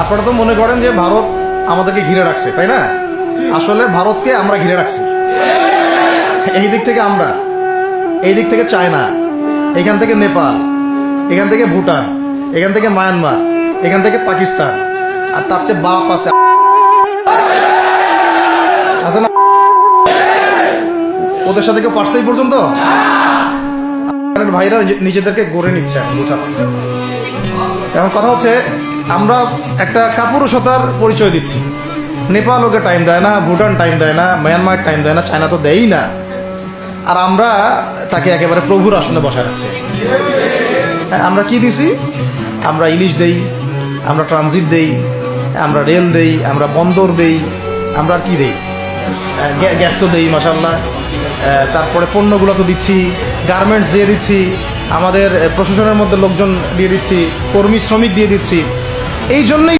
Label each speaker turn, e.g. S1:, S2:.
S1: আপনারা তো মনে করেন যে ভারত আমাদেরকে ঘিরে রাখছে, তাই না? আসলে ভারতকে আমরা ঘিরে রাখছি। এই দিক থেকে আমরা, এই দিক থেকে চায়না, এখান থেকে নেপাল, এখান থেকে ভুটান, এখান থেকে মায়ানমার, এখান থেকে পাকিস্তান, আর তার চেয়ে বাপ আছে না? ওদের সাথে কেউ পারছে এই পর্যন্ত? ভাইরা নিজেদেরকে গড়ে নিচ্ছে, বোঝাচ্ছে। এখন কথা হচ্ছে, আমরা একটা কাপুরুষতার পরিচয় দিচ্ছি। নেপাল ওকে টাইম দেয় না, ভুটান টাইম দেয় না, মায়ানমার টাইম দেয় না, চায়না তো দেয়ই না, আর আমরা তাকে একেবারে প্রভুর আসনে বসায় রাখছি। আমরা কি দিছি? আমরা ইলিশ দেই, আমরা ট্রানজিট দেই, আমরা রেল দেই, আমরা বন্দর দেই, আমরা আর কি দেই? গ্যাস তো দেই মাশাআল্লাহ, তারপরে পণ্যগুলো তো দিচ্ছি, গার্মেন্টস দিয়ে দিচ্ছি, আমাদের প্রশাসনের মধ্যে লোকজন দিয়ে দিচ্ছি, কর্মী শ্রমিক দিয়ে দিচ্ছি। এই জন্যই